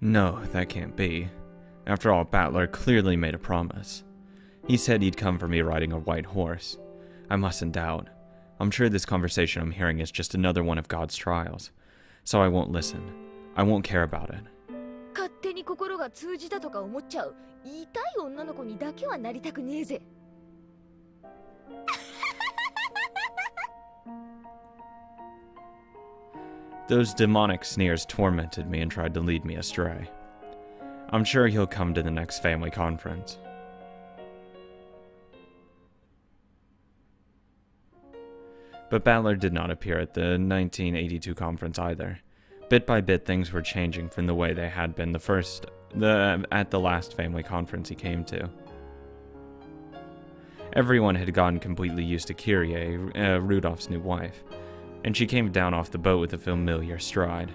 No, that can't be. After all, Battler clearly made a promise. He said he'd come for me riding a white horse. I mustn't doubt. I'm sure this conversation I'm hearing is just another one of God's trials. So I won't listen. I won't care about it. 勝手に心が通じたとか思っちゃう言いたい女の子にだけはなりたくねえぜ。Those demonic sneers tormented me and tried to lead me astray. I'm sure he'll come to the next family conference. But Battler did not appear at the 1982 conference either. Bit by bit, things were changing from the way they had been at the last family conference he came to. Everyone had gotten completely used to Kyrie, Rudolph's new wife, and she came down off the boat with a familiar stride.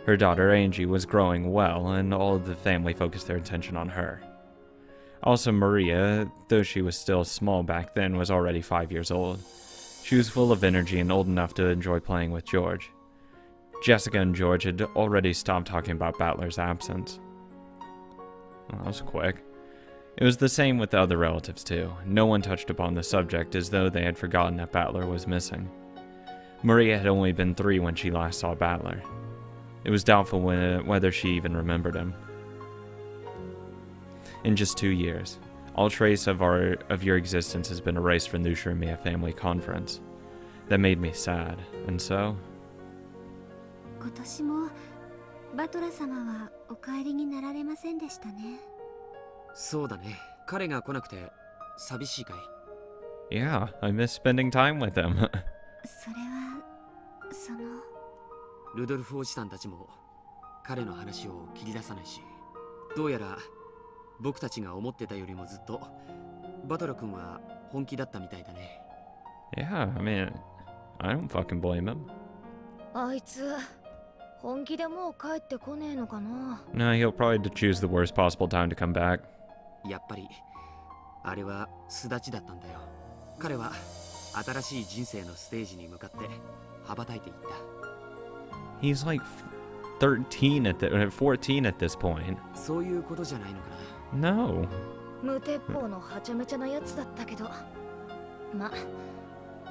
Her daughter Angie was growing well, and all of the family focused their attention on her. Also, Maria, though she was still small back then, was already 5 years old. She was full of energy and old enough to enjoy playing with George. Jessica and George had already stopped talking about Battler's absence. Well, that was quick. It was the same with the other relatives too. No one touched upon the subject as though they had forgotten that Battler was missing. Maria had only been 3 when she last saw Battler. It was doubtful whether she even remembered him. In just 2 years, all trace of your existence has been erased from the Ushirimiya family conference. That made me sad, and so... 今年もバトラ様はお帰りになられませんでしたね。そうだね。彼が来なくて寂しいかい？ Yeah, I miss spending time with him. それはそのルドルフおじさんたちも彼の話を切り出さないし、どうやら僕たちが思ってたよりもずっとバトラ君は本気だったみたいだね。Yeah, I mean, I don't fucking blame him. あいつ本気でもう帰ってこねえのかな。 No, he'll probably choose the worst possible time to come back. やっぱりあれは巣立ちだったんだよ。彼は新しい人生のステージに向かって羽ばたいていった。 He's like 13 14 at this point. そういうことじゃないのかな。 No. 無鉄砲のはちゃめちゃなやつだったけど、ま、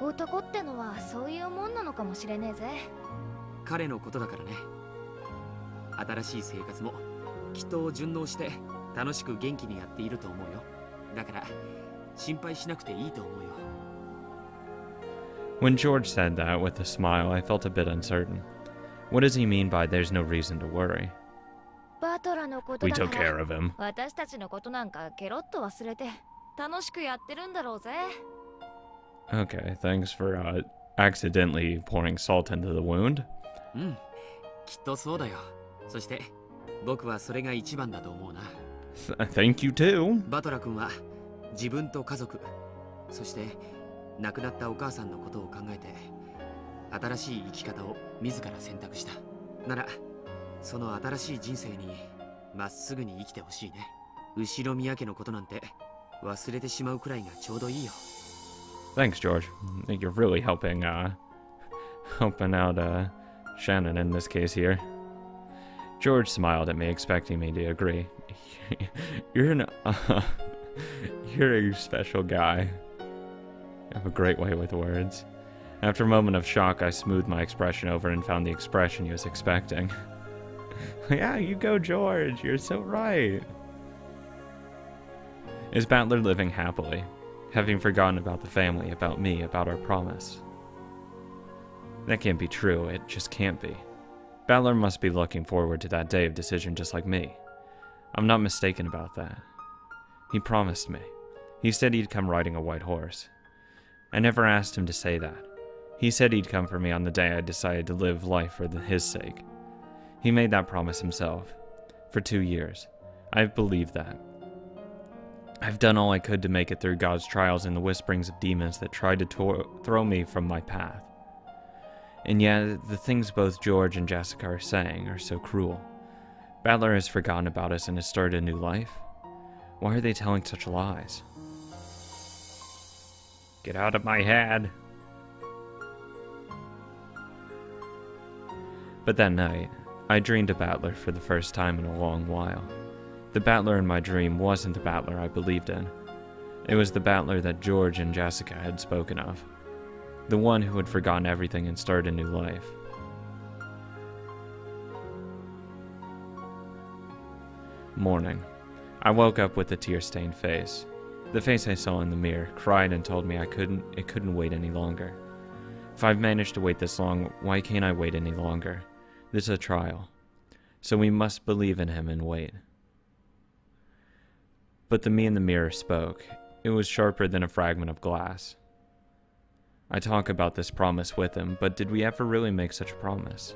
男ってのはそういうもんなのかもしれねえぜ。彼のことだからね。新しい生活もきっと順応して楽しく元気にやっていると思うよ。だから心配しなくていいと思うよ。 When George said that with a smile, I felt a bit uncertain. What does he mean by there's no reason to worry? バトラのこと We だか took ら care of him. 私たちのことなんかケロッと忘れて楽しくやってるんだろうぜ。 Okay, thanks for accidentally pouring salt into the wound. うん、きっとそうだよ。そして僕はそれが一番だと思うな。Thank you too. バトラ君は自分と家族、そして亡くなったお母さんのことを考えて新しい生き方を自ら選択した。ならその新しい人生にまっすぐに生きてほしいね。後ろ宮家のことなんて忘れてしまうくらいがちょうどいいよ。 Thanks, George. I think you're really helping out Shannon in this case here. George smiled at me, expecting me to agree. You're a special guy. You have a great way with words. After a moment of shock, I smoothed my expression over and found the expression he was expecting. Yeah, you go, George. You're so right. Is Battler living happily, having forgotten about the family, about me, about our promise? That can't be true. It just can't be. Battler must be looking forward to that day of decision just like me. I'm not mistaken about that. He promised me. He said he'd come riding a white horse. I never asked him to say that. He said he'd come for me on the day I decided to live life for his sake. He made that promise himself. For 2 years. I've believed that. I've done all I could to make it through God's trials and the whisperings of demons that tried to throw me from my path. And yet, the things both George and Jessica are saying are so cruel. Battler has forgotten about us and has started a new life. Why are they telling such lies? Get out of my head. But that night, I dreamed a battler for the first time in a long while. The battler in my dream wasn't the battler I believed in. It was the battler that George and Jessica had spoken of. The one who had forgotten everything and started a new life. Morning. I woke up with a tear-stained face. The face I saw in the mirror cried and told me it couldn't wait any longer. If I've managed to wait this long, why can't I wait any longer? This is a trial. So we must believe in him and wait. But the me in the mirror spoke. It was sharper than a fragment of glass. I talk about this promise with him, but did we ever really make such a promise?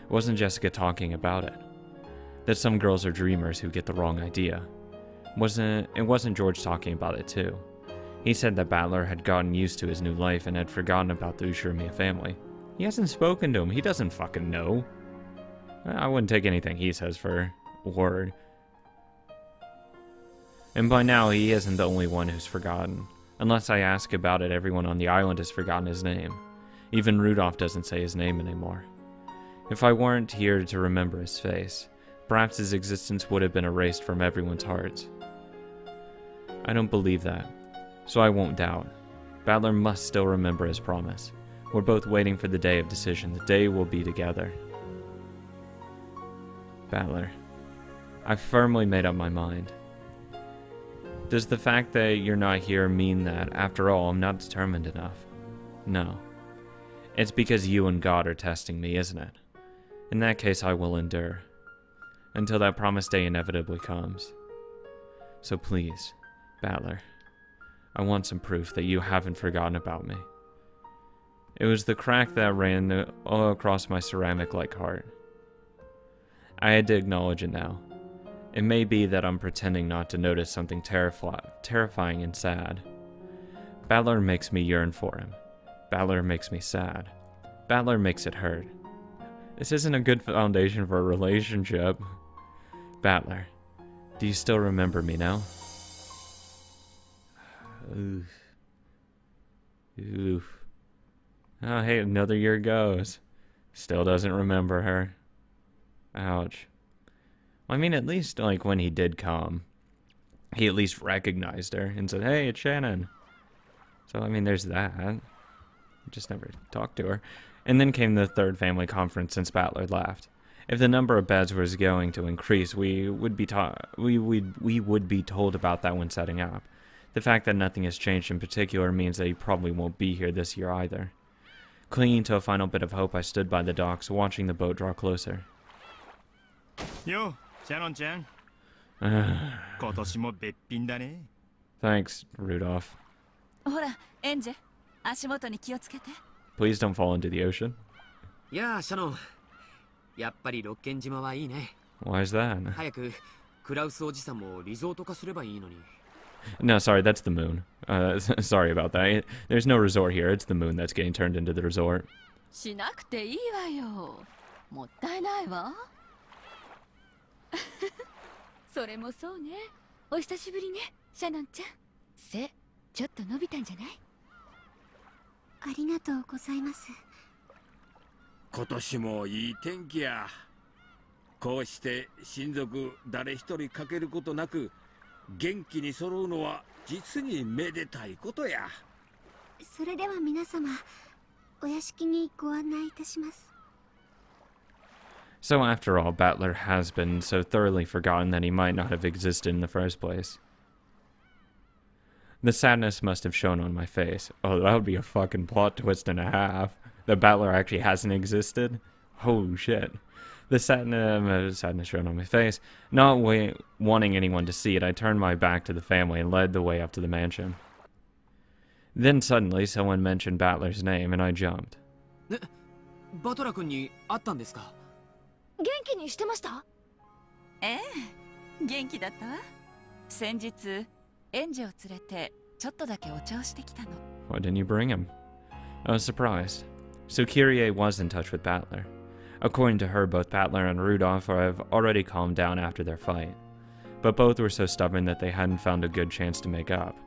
Wasn't Jessica talking about it? That some girls are dreamers who get the wrong idea. It wasn't George talking about it too. He said that Battler had gotten used to his new life and had forgotten about the Ushirimiya family. He hasn't spoken to him. He doesn't fucking know. I wouldn't take anything he says for word. And by now, he isn't the only one who's forgotten. Unless I ask about it, everyone on the island has forgotten his name. Even Rudolph doesn't say his name anymore. If I weren't here to remember his face, perhaps his existence would have been erased from everyone's hearts. I don't believe that, so I won't doubt. Battler must still remember his promise. We're both waiting for the day of decision, the day we'll be together. Battler, I've firmly made up my mind. Does the fact that you're not here mean that, after all, I'm not determined enough? No. It's because you and God are testing me, isn't it? In that case, I will endure. Until that promised day inevitably comes. So please, Battler, I want some proof that you haven't forgotten about me. It was the crack that ran all across my ceramic-like heart. I had to acknowledge it now. It may be that I'm pretending not to notice something terrifying and sad. Battler makes me yearn for him. Battler makes me sad. Battler makes it hurt. This isn't a good foundation for a relationship. Battler, do you still remember me now? Oof. Oof. Oh, hey, another year goes. Still doesn't remember her. Ouch. I mean, at least, like, when he did come, he at least recognized her and said, hey, it's Shannon. So, I mean, there's that. Just never talked to her. And then came the third family conference since Battler left. If the number of beds was going to increase, we would be told about that when setting up. The fact that nothing has changed in particular means that he probably won't be here this year either. Clinging to a final bit of hope, I stood by the docks, watching the boat draw closer. Yo, Shannon-chan. Thanks, Rudolph. Please don't fall into the ocean. Yeah, Shannon. やっぱり六軒島はいいね。 Why is that? 早くクラウスおじさんもリゾート化すればいいのに。 No, sorry, that's the moon. Sorry about that. There's no resort here. It's the moon that's getting turned into the resort. しなくていいわよ。もったいないわ。それもそうね。お久しぶりね、シャノンちゃん。背、ちょっと伸びたんじゃない？ありがとうございます。今年もいい天気や。こうして親族誰一人欠けることなく元気に揃うのは実にめでたいことや。それでは皆様、お屋敷にご案内いたします。 So after all, Battler has been so thoroughly forgotten that he might not have existed in the first place. The sadness must have shown on my face. Oh, that would be a fucking plot twist and a half. That Battler actually hasn't existed? Oh shit. The sadness showed on my face. Not wanting anyone to see it, I turned my back to the family and led the way up to the mansion. Then suddenly, someone mentioned Battler's name, and I jumped. バトラ君に会ったんですか？ 元気にしてました？ええ、元気だったわ。先日、エンジを連れてちょっとだけお茶をしてきたの。 Why didn't you bring him? I was surprised. So Kyrie was in touch with Battler. According to her, both Battler and Rudolph have already calmed down after their fight. But both were so stubborn that they hadn't found a good chance to make up.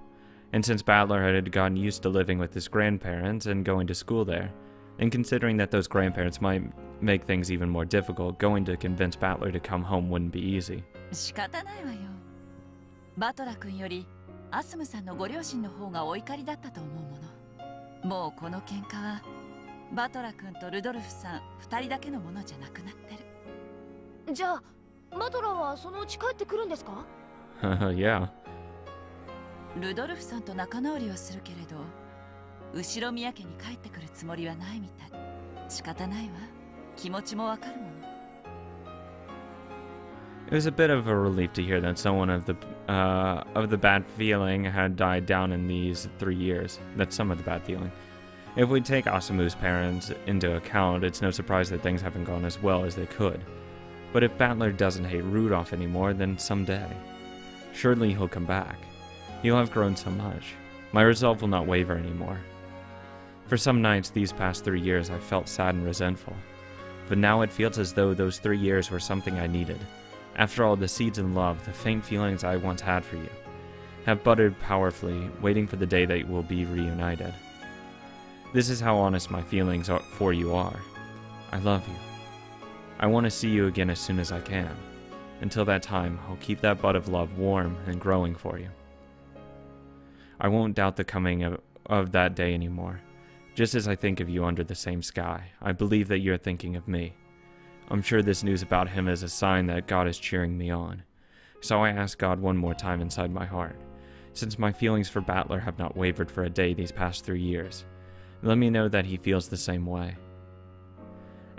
And since Battler had gotten used to living with his grandparents and going to school there, And considering that those grandparents might make things even more difficult, going to convince Battler to come home wouldn't be easy. 仕方ないわよ。バトラ君よりアスムさんのご両親の方がお怒りだったと思うもの。もうこの喧嘩はバトラ君とルドルフさん2人だけのものじゃなくなってる。じゃあバトラーはそのうち帰ってくるんですか？Yeah. ルドルフさんと仲直りはするけれど、後ろ宮家に帰ってくるつもりはないみたい。仕方ないわ。気持ちもわかるもの。It was a bit of a relief to hear that someone of the bad feeling had died down in these 3 years. That's some of the bad feeling. If we take Asamu's parents into account, it's no surprise that things haven't gone as well as they could. But if Battler doesn't hate Rudolph anymore, then someday, surely he'll come back. He'll have grown so much. My resolve will not waver anymore. For some nights these past 3 years, I felt sad and resentful. But now it feels as though those 3 years were something I needed. After all, the seeds and love, the faint feelings I once had for you, have budded powerfully, waiting for the day that we'll be reunited. This is how honest my feelings for you are. I love you. I want to see you again as soon as I can. Until that time, I'll keep that bud of love warm and growing for you. I won't doubt the coming of that day anymore. Just as I think of you under the same sky, I believe that you're thinking of me. I'm sure this news about him is a sign that God is cheering me on. So I ask God one more time inside my heart, since my feelings for Battler have not wavered for a day these past 3 years. Let me know that he feels the same way.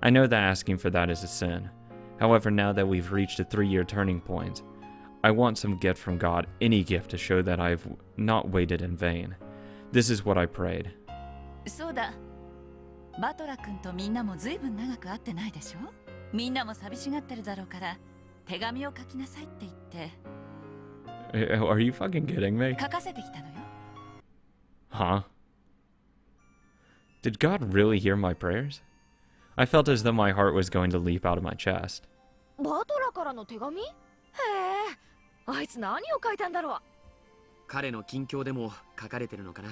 I know that asking for that is a sin. However, now that we've reached a 3-year turning point, I want some gift from God, any gift to show that I've not waited in vain. This is what I prayed. そうだ。バトラ君とみんなもずいぶん長く会ってないでしょ。みんなも寂しがってるだろうから手紙を書きなさいって言って。Are you fucking kidding me? 書かせてきたのよ。Huh? Did God really hear my prayers? I felt as though my heart was going to leap out of my chest. バトラからの手紙？へえ、あいつ何を書いたんだろう。彼の近況でも書かれてるのかな。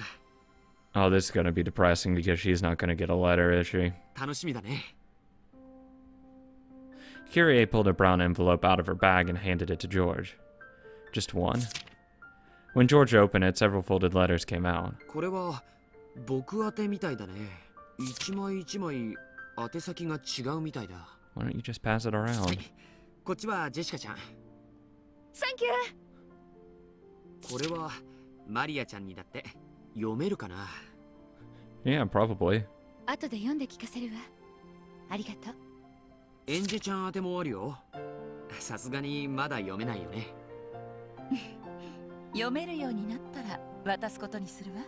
Oh, this is gonna be depressing because she's not gonna get a letter, is she? 楽しみだね。Kyrie pulled a brown envelope out of her bag and handed it to George. Just one. When George opened it, several folded letters came out. これは僕宛てみたいだね。一枚一枚宛先が違うみたいだ。Why don't you just pass it around? こっちはジェシカちゃん。サンキュー。これはマリアちゃんにだって。読めるかな？ Yeah, probably. 後で読んで聞かせるわ。ありがとう。エンジェちゃん宛てもあるよ。さすがにまだ読めないよね。読めるようになったら渡すことにするわ。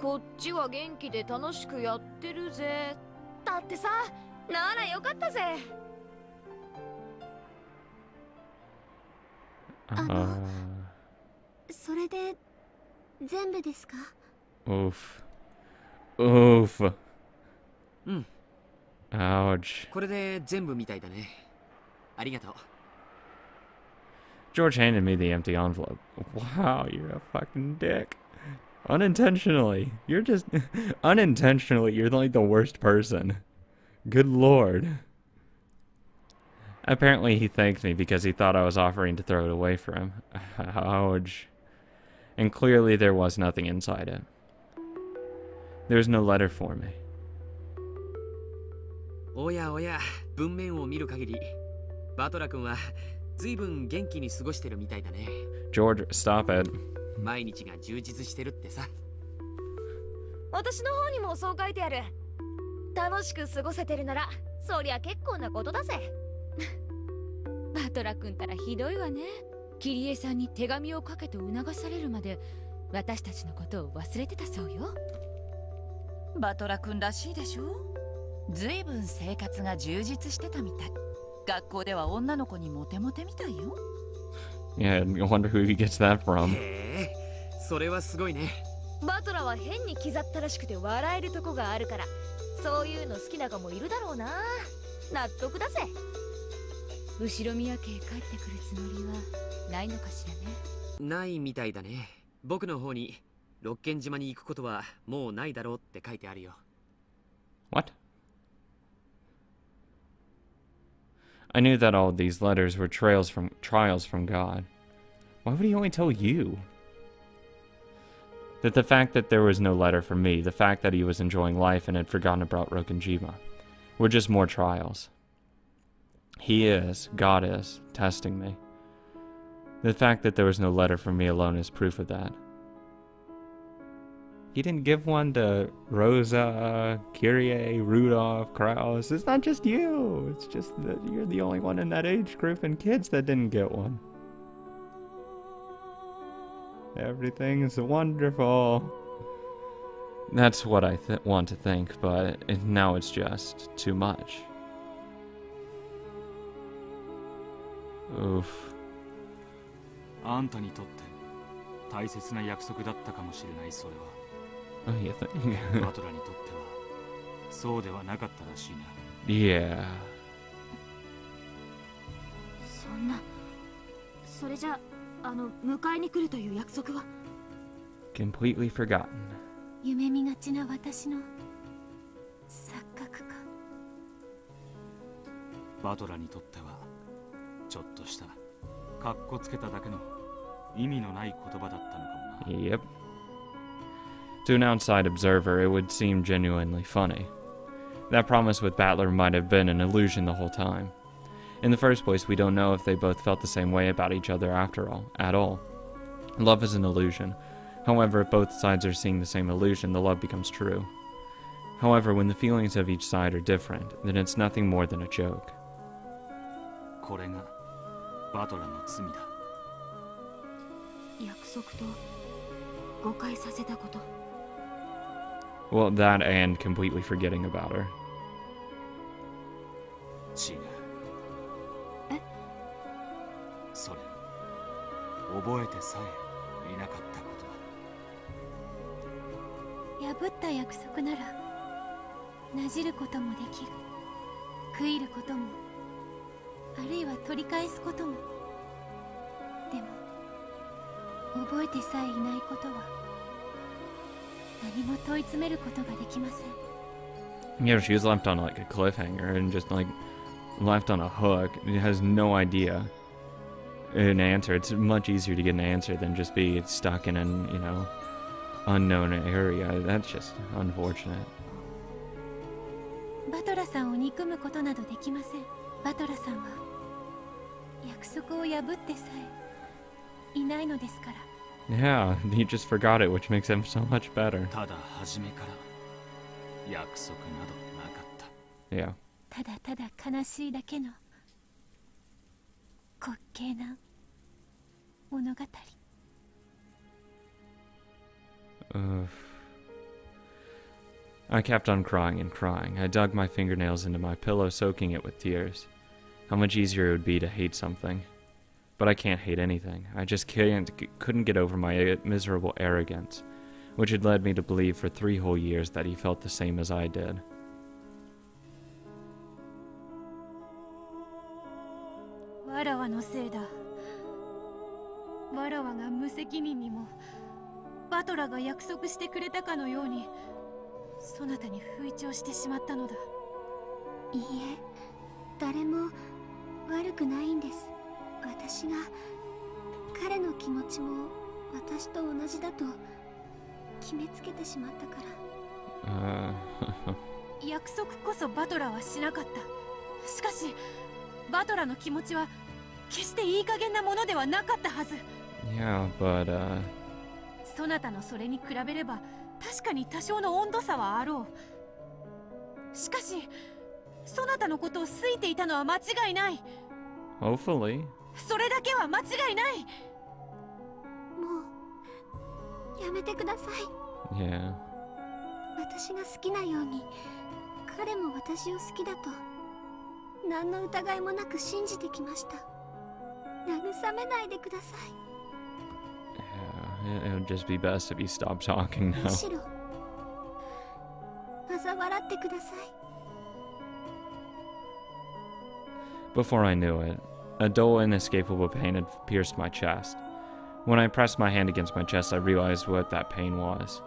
こっちは元気で楽しくやってるぜ。だってさ、ならよかったぜ。それで全部ですか？ Oof. Oof. うん。Ouch. これで全部みたいだね。ありがとう。George handed me the empty envelope. Wow, you're a fucking dick. Unintentionally. You're just... unintentionally, you're like the worst person. Good lord. Apparently he thanked me because he thought I was offering to throw it away for him. Ouch. And clearly there was nothing inside it. There was no letter for me. おやおや、文面を見る限り、バトラ君はずいぶん元気に過ごしてるみたいだね。George, stop it. 毎日が充実してるってさ。私の方にもそう書いてある。楽しく過ごせてるなら、そりゃ結構なことだぜ。バトラ君たらひどいわね。キリエさんに手紙を書けと促されるまで私たちのことを忘れてたそうよ。バトラ君らしいでしょ。ずいぶん生活が充実してたみたい。学校では女の子にモテモテみたいよ。Yeah, I wonder who he gets that from. へえ、それはすごいね。バトラは変に気ざったらしくて笑えるとこがあるから、そういうの好きな子もいるだろうな。納得だぜ。後ろ宮家へ帰ってくるつもりはないのかしらね。ないみたいだね。僕の方に六軒島に行くことはもうないだろうって書いてあるよ。What? I knew that all these letters were trials from God. Why would he only tell you? That the fact that there was no letter from me, the fact that he was enjoying life and had forgotten about Rokenjima, were just more trials. God is, testing me. The fact that there was no letter from me alone is proof of that. He didn't give one to Rosa, Kyrie, Rudolph, Kraus. It's not just you. It's just that you're the only one in that age group and kids that didn't get one. Everything is wonderful. That's what I want to think, but now it's just too much. Oof. あんたにとって大切な約束だったかもしれないそれは。Oh, you think? バトラにとってはそうではなかったらしいな。Yeah. そんな、それじゃ迎えに来るという約束は Completely forgotten. 夢見がちな私の錯覚か。バトラにとってはちょっとしたカッコつけただけの意味のない言葉だったのかもな。 Yep. To an outside observer, it would seem genuinely funny. That promise with Battler might have been an illusion the whole time. In the first place, we don't know if they both felt the same way about each other at all. Love is an illusion. However, if both sides are seeing the same illusion, the love becomes true. However, when the feelings of each side are different, then it's nothing more than a joke. これがバトラの罪だ。約束と誤解させたこと。 Well, that and completely forgetting about her. 違う。え？それ覚えてさえいなかったことだ。破った約束ならなじることもできる。悔いることも、あるいは取り返すことも。でも覚えてさえいないことは何も問い詰めることができません。 Yeah, she was left on like a cliffhanger and just like left on a hook. It has no idea an answer. It's much easier to get an answer than just be stuck in an, unknown area. That's just unfortunate. バトラさんを憎むことなどできません。バトラさんは約束を破ってさえいないのですから。 Yeah, he just forgot it, which makes him so much better. ただ初めから約束などなかった。Yeah. ただただ悲しいだけの滑稽な物語。 I kept on crying and crying. I dug my fingernails into my pillow, soaking it with tears. How much easier it would be to hate something. But I can't hate anything. I just couldn't get over my miserable arrogance, which had led me to believe for 3 whole years that he felt the same as I did. わらわのせいだ。わらわが無責任にもバトラが約束してくれたかのようにそなたに吹聴してしまったのだ。いいえ、誰も悪くないんです。私が彼の気持ちも私と同じだと決めつけてしまったから。約束こそバトラはしなかった。しかしバトラの気持ちは決していい加減なものではなかったはず。 Yeah, but そなたのそれに比べれば確かに多少の温度差はあろう。しかしそなたのことを好いていたのは間違いない。 hopefully. それだけは間違いない。もうやめてください。 Yeah. 私が好きなように彼も私を好きだと何の疑いもなく信じてきました。慰めないでください。 Yeah, it would just be best if you stopped talking む now. しろ嘲笑ってください。 Before I knew it, a dull, inescapable pain had pierced my chest. When I pressed my hand against my chest, I realized what that pain was.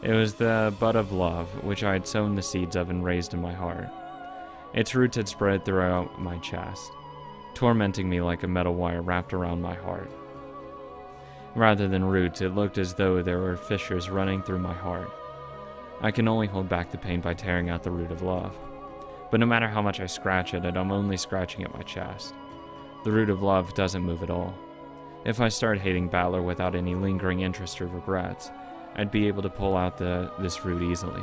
It was the bud of love, which I had sown the seeds of and raised in my heart. Its roots had spread throughout my chest, tormenting me like a metal wire wrapped around my heart. Rather than roots, it looked as though there were fissures running through my heart. I can only hold back the pain by tearing out the root of love. But no matter how much I scratch at it, I'm only scratching at my chest. The root of love doesn't move at all. If I started hating Balor without any lingering interest or regrets, I'd be able to pull out this root easily.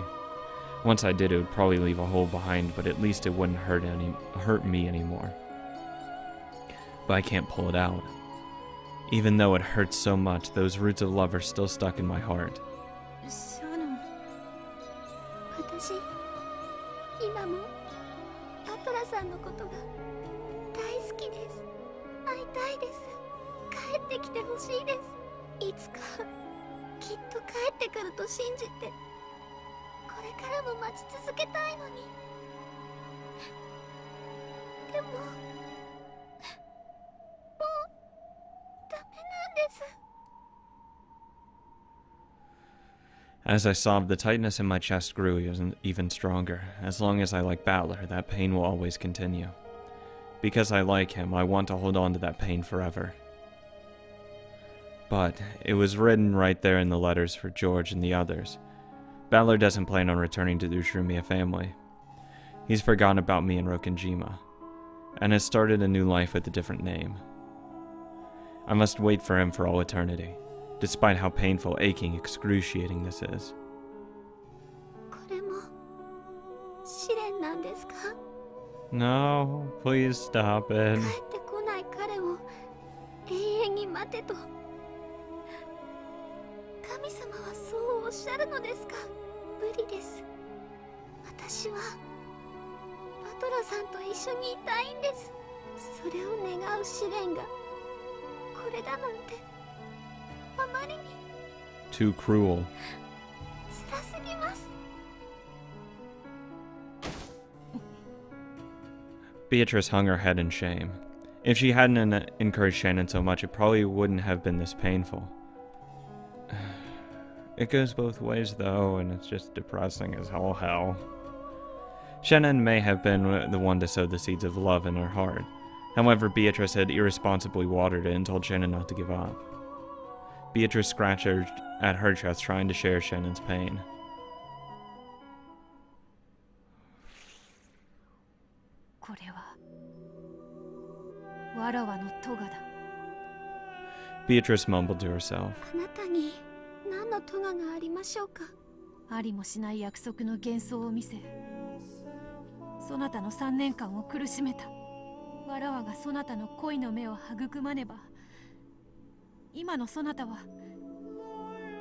Once I did, it would probably leave a hole behind, but at least it wouldn't hurt me anymore. But I can't pull it out. Even though it hurts so much, those roots of love are still stuck in my heart. シャノン、私今もバトラさんのことが大好きです。会いたいです。帰ってきてほしいです。いつかきっと帰ってくると信じて、これからも待ち続けたいのに。でももうダメなんです。 As I sobbed, the tightness in my chest grew even stronger. As long as I like Balor, that pain will always continue. Because I like him, I want to hold on to that pain forever. But it was written right there in the letters for George and the others. Balor doesn't plan on returning to the Ushumiya family. He's forgotten about me and Rokenjima, and has started a new life with a different name. I must wait for him for all eternity, despite how painful, aching, excruciating this is. これも試練なんですか? No, please stop it. 帰ってこない彼を永遠に待てと。神様はそうおっしゃるのですか? 無理です。私はバトラさんと一緒にいたいんです。それを願う試練がこれだなんてあまりに Too cruel. 辛すぎます。 Beatrice hung her head in shame. If she hadn't encouraged Shannon so much, it probably wouldn't have been this painful. It goes both ways, though, and it's just depressing as all hell. Shannon may have been the one to sow the seeds of love in her heart. However, Beatrice had irresponsibly watered it and told Shannon not to give up. Beatrice scratched at her chest, trying to share Shannon's pain. これはわらわの咎だ。 Beatrice mumbled to herself. あなたに何の咎がありましょうか。ありもしない約束の幻想を見せ、そなたの3年間を苦しめた。わらわがそなたの恋の目を育まねば、今のそなたは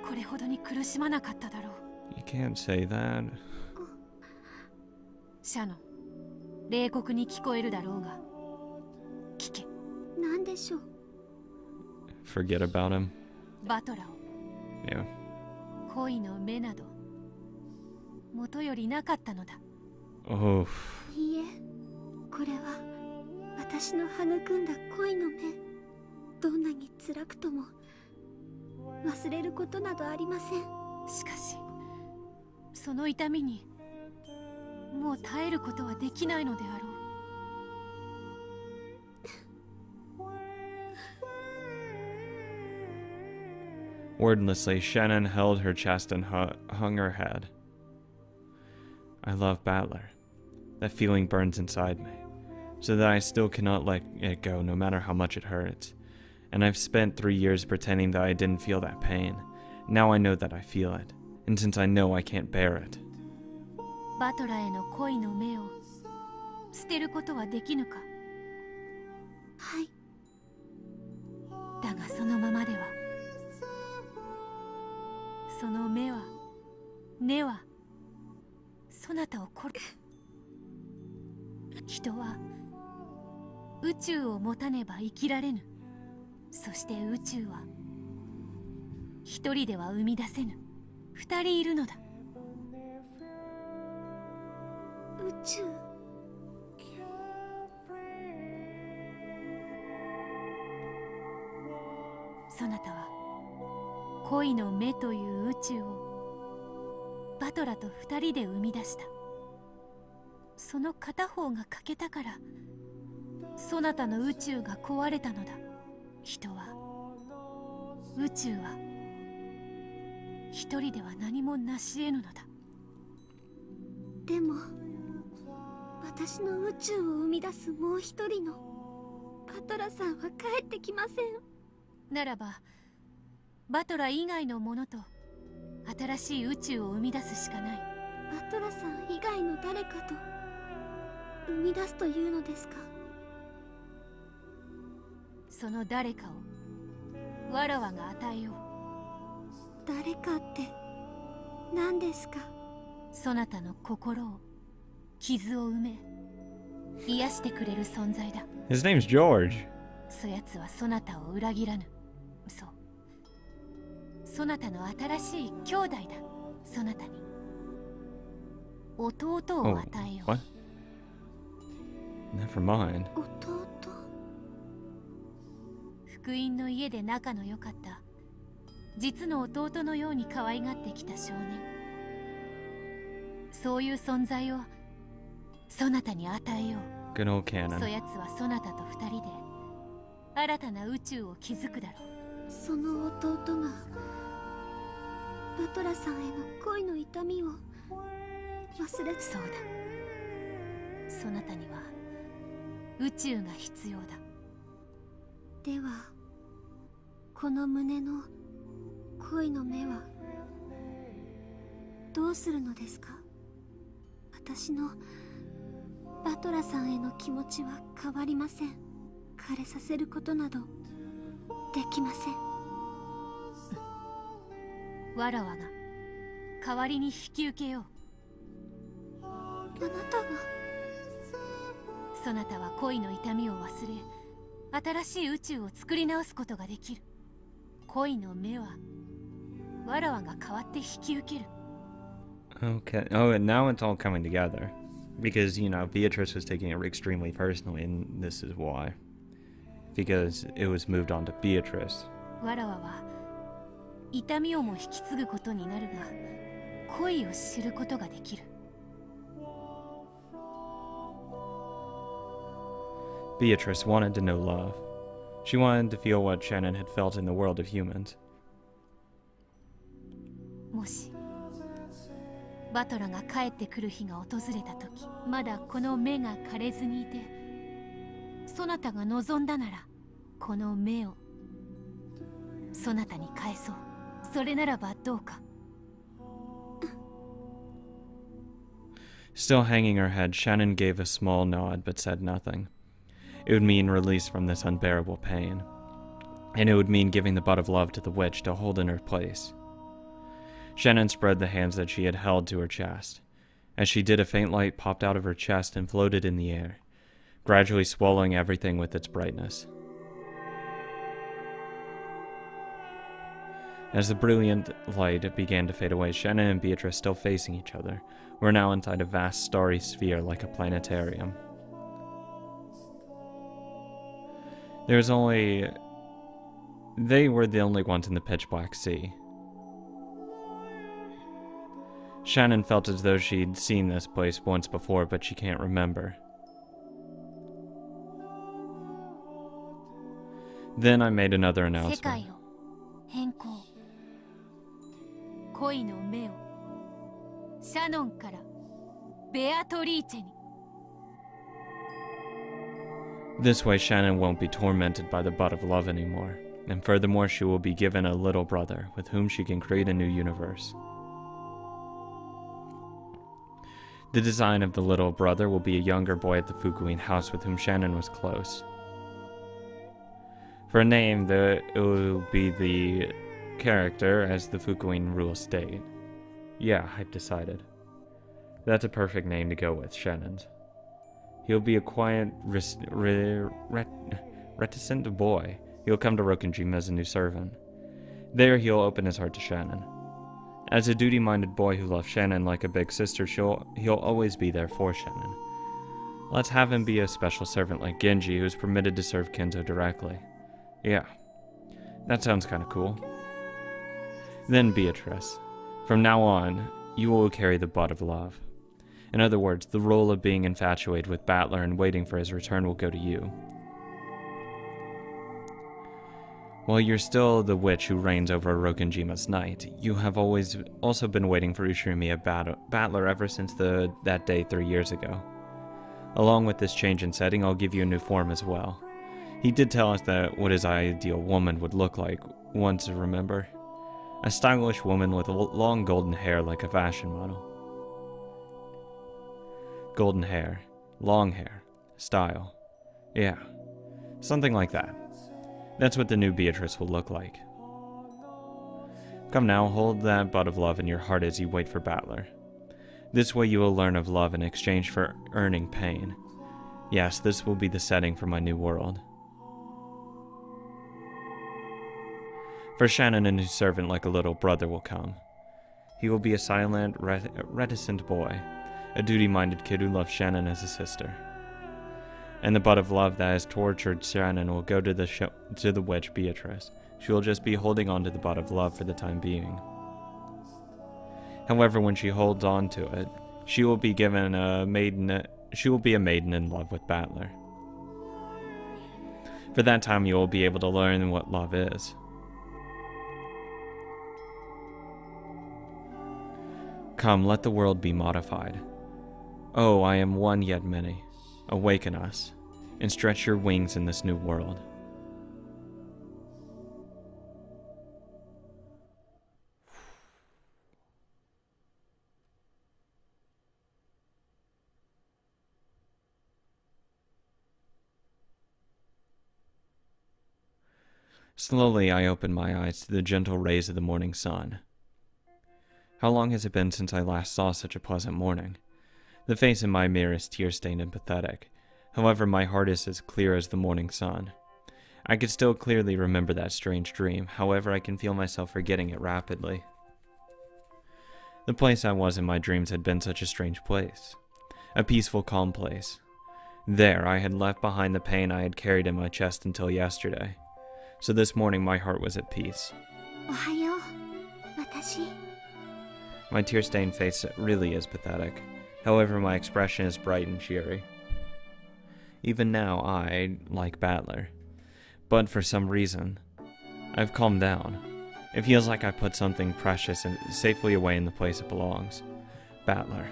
これほどに苦しまなかっただろう。 You can't say that. シャノン、冷酷に聞こえるだろうが、聞け。何でしょう。 Forget about him. バトラを。 Yeah. 恋の目など元よりなかったのだ。 Oh. いいえ、これは私の育んだ恋の目。どんなに辛くとも忘れることなどありません。しかしその痛みにもう耐えることはできないのであろう。 Wordlessly, Shannon held her chest and hung her head. I love Balor. That feeling burns inside me, so that I still cannot let it go no matter how much it hurts. And I've spent 3 years pretending that I didn't feel that pain. Now I know that I feel it, and since I know I can't bear it. バトラへの恋の目を捨てることはできぬか。はい。だがそのままでは、その目はそなたを殺す。人は宇宙を持たねば生きられぬ。そして宇宙は一人では生み出せぬ。2人いるのだ。宇宙。そなたは恋の目という宇宙をバトラと2人で生み出した。その片方が欠けたから、そなたの宇宙が壊れたのだ。人は、宇宙は一人では何も成し得ぬのだ。でも私の宇宙を生み出すもう一人のバトラさんは帰ってきません。ならばバトラ以外のものと新しい宇宙を生み出すしかない。バトラさん以外の誰かと生み出すというのですか？その誰かをわらわが与えよう。誰かって何ですか？そなたの心を、傷を埋め癒してくれる存在だ。 His name's George. そやつはそなたを裏切らぬ。そう、そなたの新しい兄弟だ。そなたに弟を与えよう。 What? Never mind. 弟？福音の家で仲の良かった実の弟のように可愛がってきた少年。そういう存在をそなたに与えよう。 Good old そ canon. やつはそなたと二人で新たな宇宙を築くだろう。その弟がバトラさんへの恋の痛みを忘れて。そうだ、そなたには宇宙が必要だ。ではこの胸の恋の目はどうするのですか？私のバトラさんへの気持ちは変わりません。枯れさせることなどできません。わらわが代わりに引き受けよう。あなたが？そなたは恋の痛みを忘れ新しい宇宙を作り直すことができる。恋の目はわらわが代わって引き受ける。 Okay. Oh, and now it's all coming together. Because, you know, Beatrice was taking it extremely personally, and this is why. Because it was moved on to Beatrice. わらわは痛みをも引き継ぐことになるが恋を知ることができる。 Beatrice wanted to know love. She wanted to feel what Shannon had felt in the world of humans. もしバトラが帰ってくる日が訪れた時、まだこの目が枯れずにいて、そなたが望んだならこの目をそなたに返そう。それならばどうか。 Still hanging her head, Shannon gave a small nod but said nothing. It would mean release from this unbearable pain. And it would mean giving the bud of love to the witch to hold in her place. Shannon spread the hands that she had held to her chest. As she did, a faint light popped out of her chest and floated in the air, gradually swallowing everything with its brightness. As the brilliant light began to fade away, Shannon and Beatrice, still facing each other, were now inside a vast starry sphere like a planetarium. There was only... They were the only ones in the pitch-black sea. Shannon felt as though she'd seen this place once before, but she can't remember. Then I made another 世 announcement. 界を変更。恋の目をシャノンからベアトリーチェに。 This way, Shannon won't be tormented by the bud of love anymore, and furthermore, she will be given a little brother with whom she can create a new universe. The design of the little brother will be a younger boy at the Fukuin house with whom Shannon was close. For a name, it will be the character as the Fukuin rules state. Yeah, I've decided. That's a perfect name to go with, Shannon's. He'll be a quiet, reticent boy. He'll come to Rokenjima as a new servant. There he'll open his heart to Shannon. As a duty-minded boy who loves Shannon like a big sister, he'll always be there for Shannon. Let's have him be a special servant like Genji, who's permitted to serve Kenzo directly. Yeah, that sounds kind of cool. Then Beatrice. From now on, you will carry the butt of love. In other words, the role of being infatuated with Battler and waiting for his return will go to you. While you're still the witch who reigns over Rokenjima's night, you have always also been waiting for Ushirimiya Battler ever since that day 3 years ago. Along with this change in setting, I'll give you a new form as well. He did tell us that what his ideal woman would look like once, remember? A stylish woman with long golden hair like a fashion model. Golden hair, long hair, style. Yeah, something like that. That's what the new Beatrice will look like. Come now, hold that butt of love in your heart as you wait for Battler. This way you will learn of love in exchange for earning pain. Yes, this will be the setting for my new world. For Shannon, a new servant like a little brother will come. He will be a silent, reticent boy, a duty-minded kid who loves Shannon as a sister. And the butt of love that has tortured Shannon will go to the witch Beatrice. She will just be holding on to the butt of love for the time being. However, when she holds on to it, she will be a maiden in love with Battler. For that time, you will be able to learn what love is. Come, let the world be modified. Oh, I am one yet many. Awaken us, and stretch your wings in this new world. Slowly I open my eyes to the gentle rays of the morning sun. How long has it been since I last saw such a pleasant morning? The face in my mirror is tear-stained and pathetic. However, my heart is as clear as the morning sun. I could still clearly remember that strange dream, however I can feel myself forgetting it rapidly. The place I was in my dreams had been such a strange place. A peaceful, calm place. There, I had left behind the pain I had carried in my chest until yesterday. So this morning my heart was at peace. Ohayo, watashi. My tear-stained face really is pathetic. However, my expression is bright and cheery. Even now, I like Battler. But for some reason, I've calmed down. It feels like I put something precious and safely away in the place it belongs. Battler.